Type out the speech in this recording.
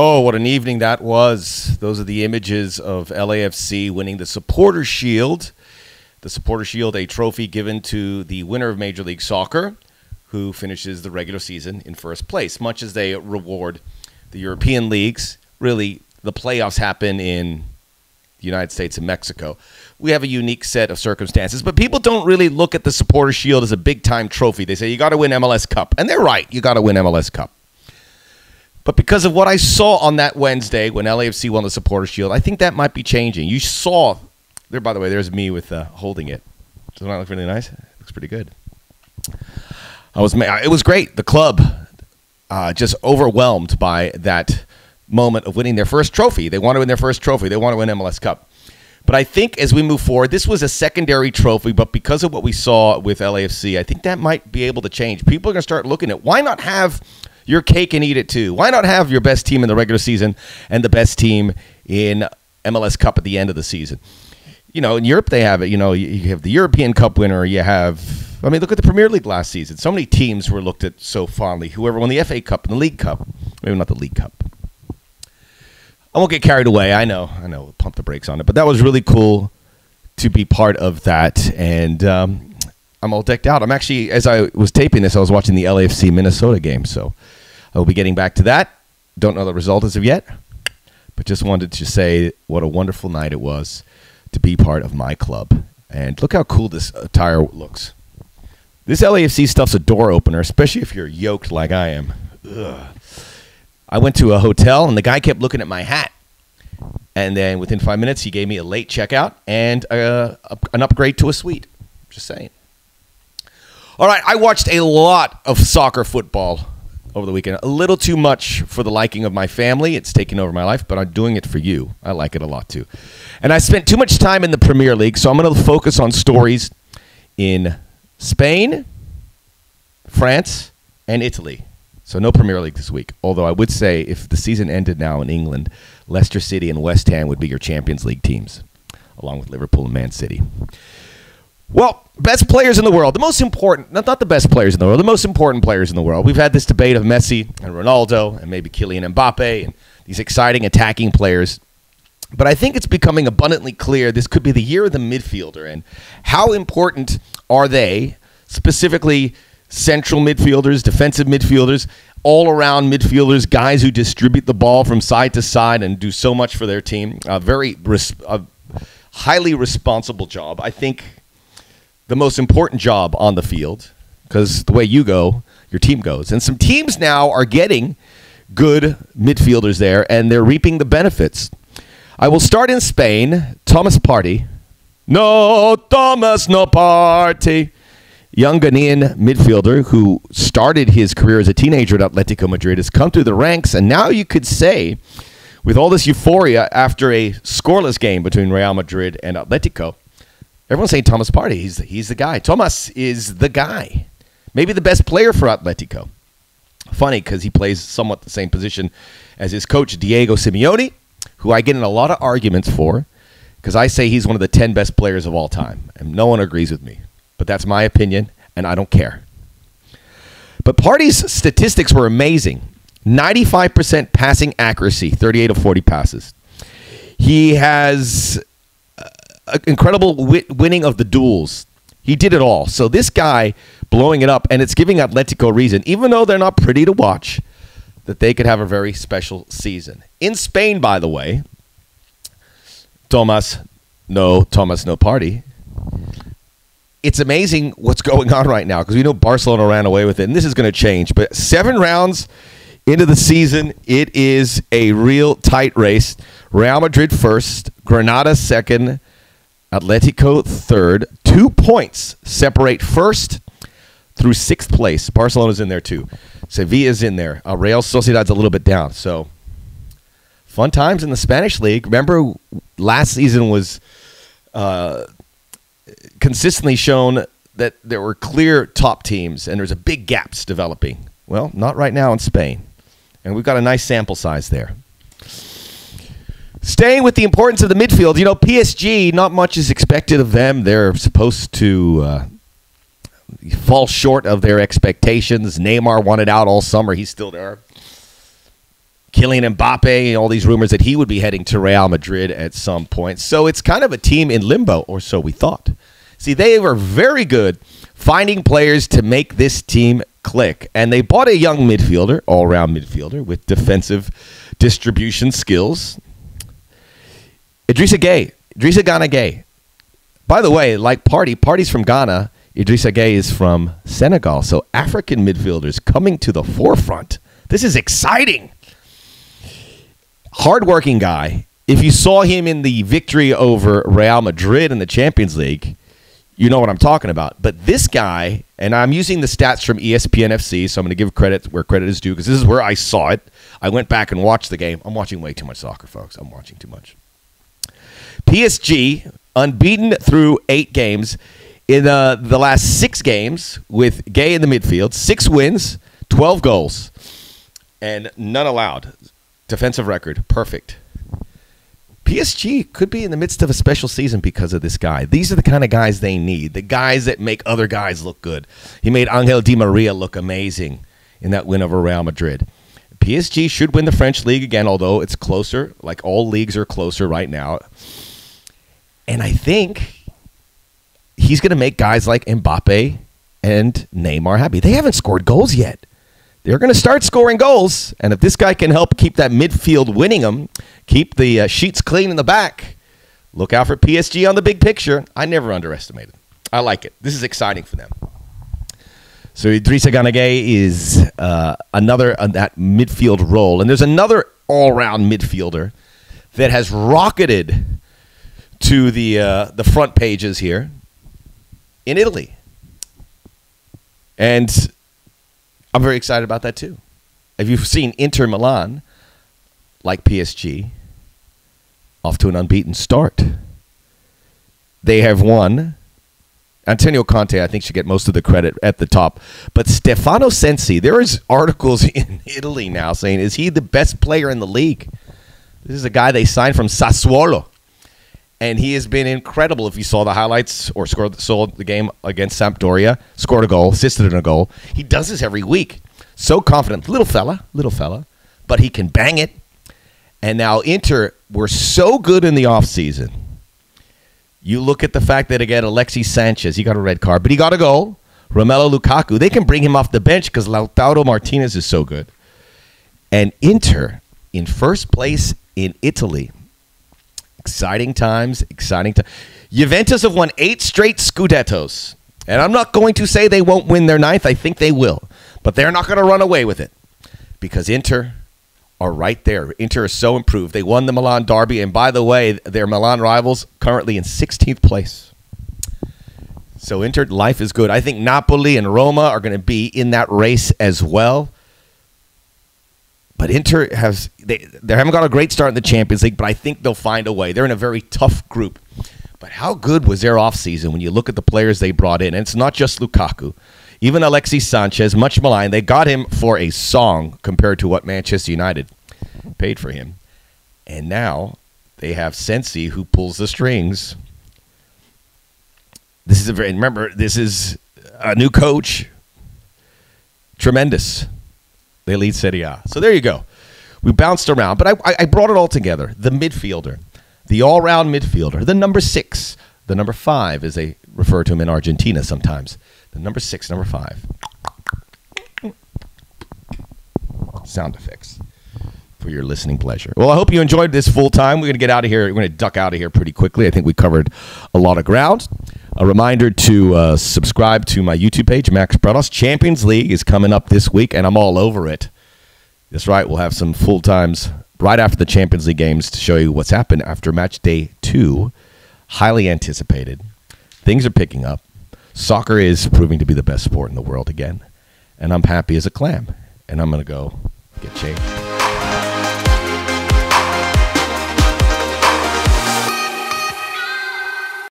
Oh, what an evening that was. Those are the images of LAFC winning the Supporter Shield. The Supporter Shield, a trophy given to the winner of Major League Soccer, who finishes the regular season in first place. Much as they reward the European leagues, really, the playoffs happen in the United States and Mexico. We have a unique set of circumstances, but people don't really look at the Supporter Shield as a big-time trophy. They say, you got to win MLS Cup. And they're right, you got to win MLS Cup. But because of what I saw on that Wednesday when LAFC won the Supporter Shield, I think that might be changing. You saw, there, by the way, there's me with holding it. Doesn't that look really nice? It looks pretty good. It was great. The club just overwhelmed by that moment of winning their first trophy. They want to win their first trophy. They want to win MLS Cup. But I think as we move forward, this was a secondary trophy, but because of what we saw with LAFC, I think that might be able to change. People are going to start looking at, why not have your cake and eat it too? Why not have your best team in the regular season and the best team in MLS Cup at the end of the season? You know, in Europe they have it. You know, you have the European Cup winner. You have, I mean, look at the Premier League last season. So many teams were looked at so fondly. Whoever won the FA Cup and the League Cup. Maybe not the League Cup. I won't get carried away. I know. We'll pump the brakes on it. But that was really cool to be part of that. And I'm all decked out. I'm actually, as I was taping this, I was watching the LAFC Minnesota game. So I will be getting back to that. Don't know the result as of yet. But just wanted to say what a wonderful night it was to be part of my club. And look how cool this attire looks. This LAFC stuff's a door opener, especially if you're yoked like I am. Ugh. I went to a hotel, and the guy kept looking at my hat. And then within 5 minutes, he gave me a late checkout and an upgrade to a suite. Just saying. All right, I watched a lot of soccer football over the weekend. A little too much for the liking of my family. It's taken over my life, but I'm doing it for you. I like it a lot, too. And I spent too much time in the Premier League, so I'm going to focus on stories in Spain, France, and Italy. So no Premier League this week. Although I would say if the season ended now in England, Leicester City and West Ham would be your Champions League teams, along with Liverpool and Man City. Well, best players in the world. The most important, not the best players in the world, the most important players in the world. We've had this debate of Messi and Ronaldo and maybe Kylian Mbappe and these exciting attacking players. But I think it's becoming abundantly clear this could be the year of the midfielder. And how important are they, specifically central midfielders, defensive midfielders, all-around midfielders, guys who distribute the ball from side to side and do so much for their team. A highly responsible job. I think the most important job on the field, because the way you go, your team goes. And some teams now are getting good midfielders there, and they're reaping the benefits. I will start in Spain. Thomas Partey. No, Thomas, no Partey. Young Ghanaian midfielder who started his career as a teenager at Atletico Madrid has come through the ranks, and now you could say, with all this euphoria after a scoreless game between Real Madrid and Atletico, everyone's saying Thomas Partey, he's the guy. Thomas is the guy. Maybe the best player for Atletico. Funny, because he plays somewhat the same position as his coach, Diego Simeone, who I get in a lot of arguments for, because I say he's one of the 10 best players of all time, and no one agrees with me. But that's my opinion, and I don't care. But Partey's statistics were amazing. 95% passing accuracy, 38 of 40 passes. He has incredible winning of the duels. He did it all. So this guy blowing it up, and it's giving Atletico reason, even though they're not pretty to watch, that they could have a very special season. In Spain, by the way, Thomas, no Partey. It's amazing what's going on right now because we know Barcelona ran away with it, and this is going to change. But 7 rounds into the season, it is a real tight race. Real Madrid first, Granada second, Atletico third. 2 points separate first through 6th place. Barcelona's in there too. Sevilla's in there. Real Sociedad's a little bit down. So fun times in the Spanish league. Remember, last season was consistently shown that there were clear top teams and there's a big gaps developing. Well, not right now in Spain. And we've got a nice sample size there. Staying with the importance of the midfield, you know, PSG, not much is expected of them. They're supposed to fall short of their expectations. Neymar wanted out all summer. He's still there. Kylian Mbappe, all these rumors that he would be heading to Real Madrid at some point. So it's kind of a team in limbo, or so we thought. See, they were very good finding players to make this team click. And they bought a young midfielder, all-around midfielder, with defensive distribution skills. Idrissa Gana Gueye. By the way, like Party's from Ghana. Idrissa Gueye is from Senegal. So African midfielders coming to the forefront. This is exciting. Hardworking guy. If you saw him in the victory over Real Madrid in the Champions League, you know what I'm talking about. But this guy, and I'm using the stats from ESPN FC, so I'm going to give credit where credit is due, because this is where I saw it. I went back and watched the game. I'm watching way too much soccer, folks. I'm watching too much. PSG, unbeaten through 8 games. In the last 6 games with Gueye in the midfield, 6 wins, 12 goals, and none allowed. Defensive record, perfect. PSG could be in the midst of a special season because of this guy. These are the kind of guys they need, the guys that make other guys look good. He made Angel Di Maria look amazing in that win over Real Madrid. PSG should win the French league again, although it's closer. Like all leagues are closer right now. And I think he's going to make guys like Mbappe and Neymar happy. They haven't scored goals yet. They're going to start scoring goals, and if this guy can help keep that midfield winning them, keep the sheets clean in the back, look out for PSG on the big picture. I never underestimated. I like it. This is exciting for them. So Idrissa Gana Gueye is another on that midfield role, and there's another all-round midfielder that has rocketed to the front pages here in Italy, and I'm very excited about that too. If you've seen Inter Milan, like PSG, off to an unbeaten start. They have won. Antonio Conte, I think, should get most of the credit at the top. But Stefano Sensi, there is articles in Italy now saying, is he the best player in the league? This is a guy they signed from Sassuolo. And he has been incredible. If you saw the highlights or saw the game against Sampdoria, scored a goal, assisted in a goal. He does this every week. So confident. Little fella, but he can bang it. And now Inter were so good in the offseason. You look at the fact that, again, Alexis Sanchez, he got a red card, but he got a goal. Romelu Lukaku, they can bring him off the bench because Lautaro Martinez is so good. And Inter in first place in Italy. Exciting times, Juventus have won 8 straight Scudettos. And I'm not going to say they won't win their 9th. I think they will. But they're not going to run away with it. Because Inter are right there. Inter is so improved. They won the Milan derby. And by the way, their Milan rivals currently in 16th place. So Inter, life is good. I think Napoli and Roma are going to be in that race as well. But Inter they haven't got a great start in the Champions League, but I think they'll find a way. They're in a very tough group. But how good was their offseason when you look at the players they brought in? And it's not just Lukaku. Even Alexis Sanchez, much maligned, they got him for a song compared to what Manchester United paid for him. And now they have Sensi who pulls the strings. Remember, this is a new coach. Tremendous. They lead Serie A. So there you go. We bounced around, but I brought it all together. The midfielder, the all-round midfielder, the number 6, the number 5, as they refer to him in Argentina sometimes. The number 6, number 5. Sound effects for your listening pleasure. Well, I hope you enjoyed this full time. We're going to get out of here. We're going to duck out of here pretty quickly. I think we covered a lot of ground. A reminder to subscribe to my YouTube page, Max Prados. Champions League is coming up this week, and I'm all over it. That's right. We'll have some full times right after the Champions League games to show you what's happened after match day 2. Highly anticipated. Things are picking up. Soccer is proving to be the best sport in the world again. And I'm happy as a clam. And I'm going to go get changed.